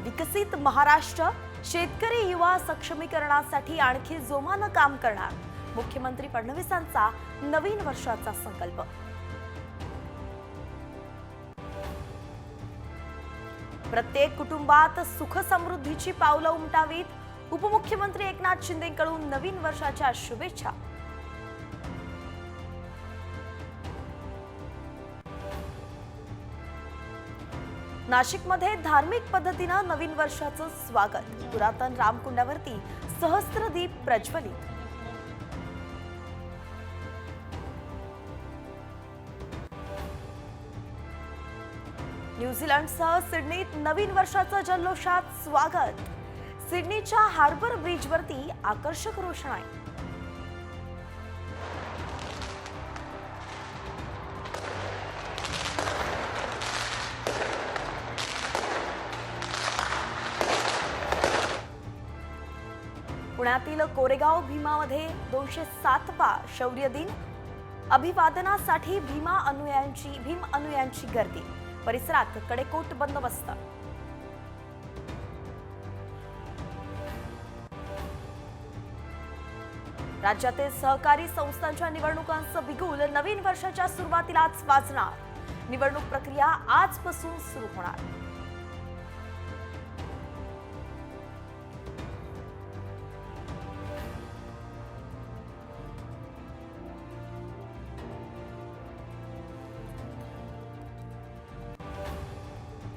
विकसित महाराष्ट्र शेतकरी युवा सक्षमीकरणासाठी आणखी जोमानं काम करणार, मुख्यमंत्री फडणवीसांचा नवीन वर्षाचा संकल्प। प्रत्येक कुटुंबात सुख समृद्धीची पावलं उमटावीत, उपमुख्यमंत्री एकनाथ शिंदेंकडून नवीन वर्षाच्या शुभेच्छा। नाशिकमध्ये धार्मिक पद्धतीनं नवीन वर्षाचं स्वागत, पुरातन रामकुंडावरती सहस्त्रदीप प्रज्वलित। न्यूझीलंडसह सिडनीत नवीन वर्षाचं जल्लोषात स्वागत, सिडनीच्या हार्बर ब्रिजवरती आकर्षक रोषणाई। पुण्यातील कोरेगाव भीमामध्ये 207वा शौर्य दिन, अभिवादनासाठी भीम अनुयायांची गर्दी, परिसरात कडेकोट बंदोबस्त। राज्यातील सहकारी संस्थांच्या निवडणुकांचं बिगुल नवीन वर्षाच्या सुरुवातीलाच वाजणार, निवडणूक प्रक्रिया आजपासून सुरू होणार।